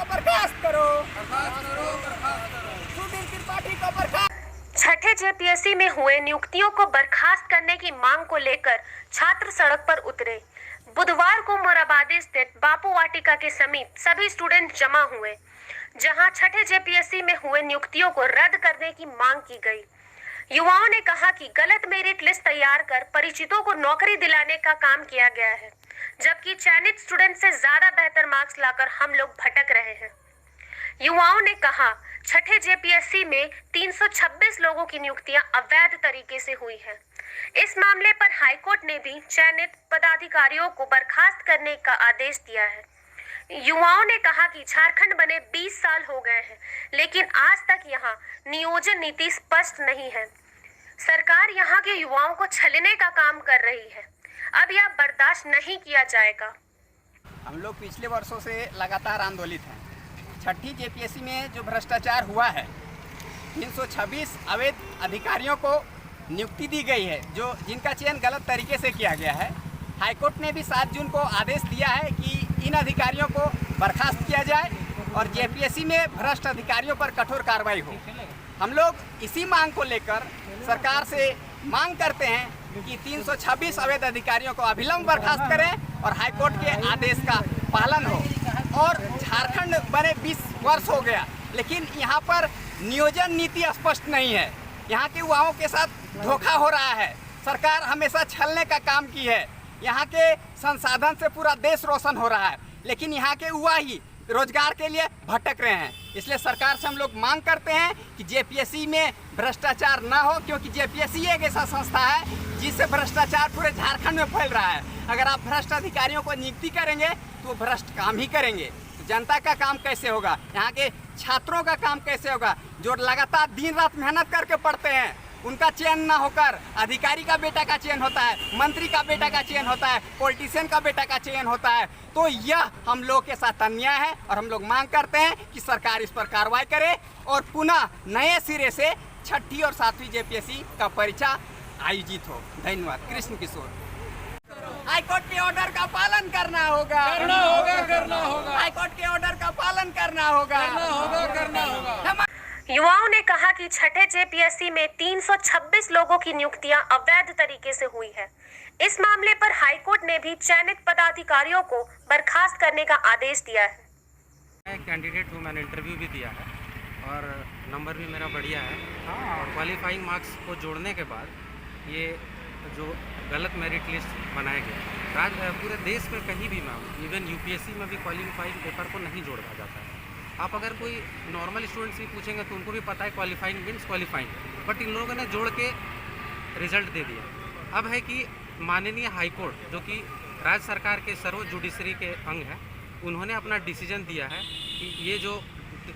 बर्खास्त करो, सुधीर त्रिपाठी को बर्खास्त। छठे जेपीएससी में हुए नियुक्तियों को बर्खास्त करने की मांग को लेकर छात्र सड़क पर उतरे। बुधवार को मोराबादी स्थित बापू वाटिका के समीप सभी स्टूडेंट जमा हुए, जहां छठे जेपीएससी में हुए नियुक्तियों को रद्द करने की मांग की गई। युवाओं ने कहा कि गलत मेरिट लिस्ट तैयार कर परिचितों को नौकरी दिलाने का काम किया गया है, जबकि चयनित स्टूडेंट से ज्यादा बेहतर मार्क्स लाकर हम लोग भटक रहे हैं। युवाओं ने कहा, छठे जेपीएससी में 326 लोगों की नियुक्तियां अवैध तरीके से हुई हैं। इस मामले पर हाईकोर्ट ने भी चयनित पदाधिकारियों को बर्खास्त करने का आदेश दिया है। युवाओं ने कहा कि झारखंड बने 20 साल हो गए हैं, लेकिन आज तक यहां नियोजन नीति स्पष्ट नहीं है। सरकार यहां के युवाओं को छलने का काम कर रही है। अब यह बर्दाश्त नहीं किया जाएगा। हम लोग पिछले वर्षों से लगातार आंदोलित हैं। छठी जेपीएससी में जो भ्रष्टाचार हुआ है, 326 अवैध अधिकारियों को नियुक्ति दी गई है, जो जिनका चयन गलत तरीके से किया गया है। हाईकोर्ट ने भी 7 जून को आदेश दिया है कि इन अधिकारियों को बर्खास्त किया जाए और जेपीएससी में भ्रष्ट अधिकारियों पर कठोर कार्रवाई हो। हम लोग इसी मांग को लेकर सरकार से मांग करते हैं कि 326 अवैध अधिकारियों को अविलंब बर्खास्त करें और हाईकोर्ट के आदेश का पालन हो। और झारखंड बने 20 वर्ष हो गया, लेकिन यहाँ पर नियोजन नीति स्पष्ट नहीं है। यहाँ के युवाओं के साथ धोखा हो रहा है। सरकार हमेशा छलने का काम की है। यहाँ के संसाधन से पूरा देश रोशन हो रहा है, लेकिन यहाँ के युवा ही रोजगार के लिए भटक रहे हैं। इसलिए सरकार से हम लोग मांग करते हैं कि जेपीएससी में भ्रष्टाचार ना हो, क्योंकि जेपीएससी एक ऐसा संस्था है जिससे भ्रष्टाचार पूरे झारखंड में फैल रहा है। अगर आप भ्रष्ट अधिकारियों को नियुक्ति करेंगे तो भ्रष्ट काम ही करेंगे, तो जनता का काम कैसे होगा? यहाँ के छात्रों का काम कैसे होगा, जो लगातार दिन रात मेहनत करके पढ़ते हैं? उनका चयन ना होकर अधिकारी का बेटा का चयन होता है, मंत्री का बेटा का चयन होता है, पॉलिटिशियन का बेटा का चयन होता है। तो यह हम लोग के साथ अन्याय है और हम लोग मांग करते हैं कि सरकार इस पर कार्रवाई करे और पुनः नए सिरे से छठी और 7वीं जेपीएससी का परीक्षा आयोजित हो। धन्यवाद। कृष्ण किशोर। हाईकोर्ट के ऑर्डर का पालन करना होगा। हाईकोर्ट के ऑर्डर का पालन करना होगा। युवाओं ने कहा कि छठे जेपीएससी में 326 लोगों की नियुक्तियां अवैध तरीके से हुई है। इस मामले पर हाईकोर्ट ने भी चयनित पदाधिकारियों को बर्खास्त करने का आदेश दिया है। मैं कैंडिडेट हूँ, मैंने इंटरव्यू भी दिया है और नंबर भी मेरा बढ़िया है। और क्वालिफाइंग मार्क्स को जोड़ने के बाद ये जो गलत मेरिट लिस्ट बनाया गया, पूरे देश में कहीं भी मैम, इवन यूपीएससी में भी क्वालिफाइंग पेपर को नहीं जोड़ा जाता है। आप अगर कोई नॉर्मल स्टूडेंट से पूछेंगे तो उनको भी पता है qualifying means qualifying, but in लोगों ने जोड़ के रिजल्ट दे दिया। अब है कि माननीय हाईकोर्ट, जो कि राज्य सरकार के सर्वोच्च जुडिशरी के अंग है, उन्होंने अपना डिसीजन दिया है कि ये जो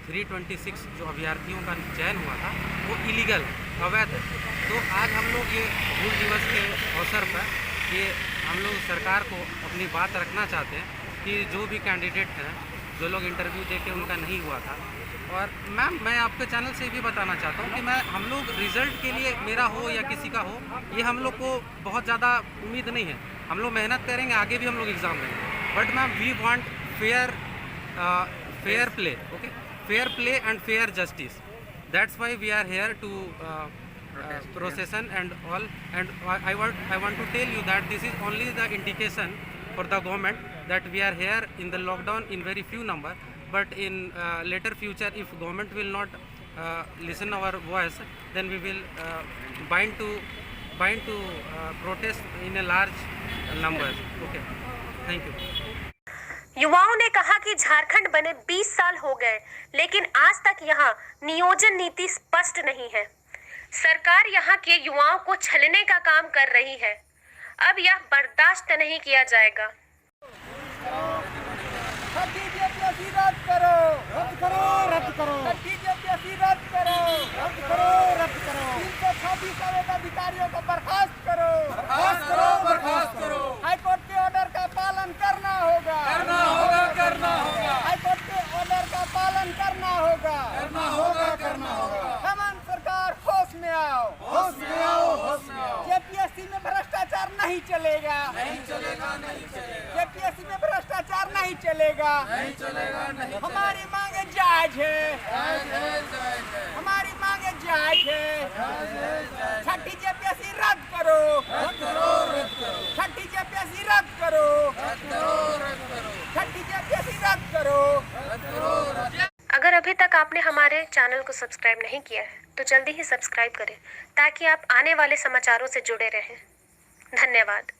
326 जो अभ्यर्थियों का चयन हुआ था वो इलीगल, अवैध है। तो आज हम लोग ये हूल दिवस के अवसर पर ये हम लोग सरकार को अपनी बात रखना चाहते हैं कि जो भी कैंडिडेट हैं, जो लोग इंटरव्यू दे के उनका नहीं हुआ था, और मैम मैं आपके चैनल से भी बताना चाहता हूँ कि हम लोग रिज़ल्ट के लिए, मेरा हो या किसी का हो, ये हम लोग को बहुत ज़्यादा उम्मीद नहीं है। हम लोग मेहनत करेंगे, आगे भी हम लोग एग्ज़ाम देंगे, but ma'am we want fair play, okay, fair play and fair justice. That's why we are here to procession and all, and I want to tell you that this is only the indication for the government that we are here in the lockdown in very few number, but in later future if government will not listen our voice, then we will bind to protest in a large numbers. Okay, thank you. युवाओं ने कहा कि झारखंड बने 20 साल हो गए, लेकिन आज तक यहाँ नियोजन नीति स्पष्ट नहीं है। सरकार यहाँ के युवाओं को छलने का काम कर रही है। अब यह बर्दाश्त नहीं किया जाएगा। छठी जेपीएससी रद्द करो, रद्द करो, रद्द करो। छठी जेपीएससी रद्द करो, रद्द करो, रद्द करो। 326 अवैध अधिकारियों को बर्खास्त करो, बर्खास्त करो, बर्खास्त करो। हाईकोर्ट के ऑर्डर का पालन करना होगा, करना होगा, करना होगा। हाईकोर्ट के ऑर्डर का पालन करना होगा, करना होगा, करना होगा। सरकार होश में आओ, होश में आओ, होश में आओ। जेपीएससी में भ्रष्टाचार नहीं चलेगा, नहीं चलेगा, नहीं चलेगा। जेपीएससी में भ्रष्टाचार भ्रष्टाचार नहीं चलेगा, नहीं चलेगा, नहीं हमारी मांगे जायज है, हमारी मांगे जायज है। छठी जेपीएससी रद्द करो, छठी जेपीएससी रद्द करो, छठी जेपीएससी रद्द करो। अगर अभी तक आपने हमारे चैनल को सब्सक्राइब नहीं किया है तो जल्दी ही सब्सक्राइब करें ताकि आप आने वाले समाचारों से जुड़े रहें। धन्यवाद।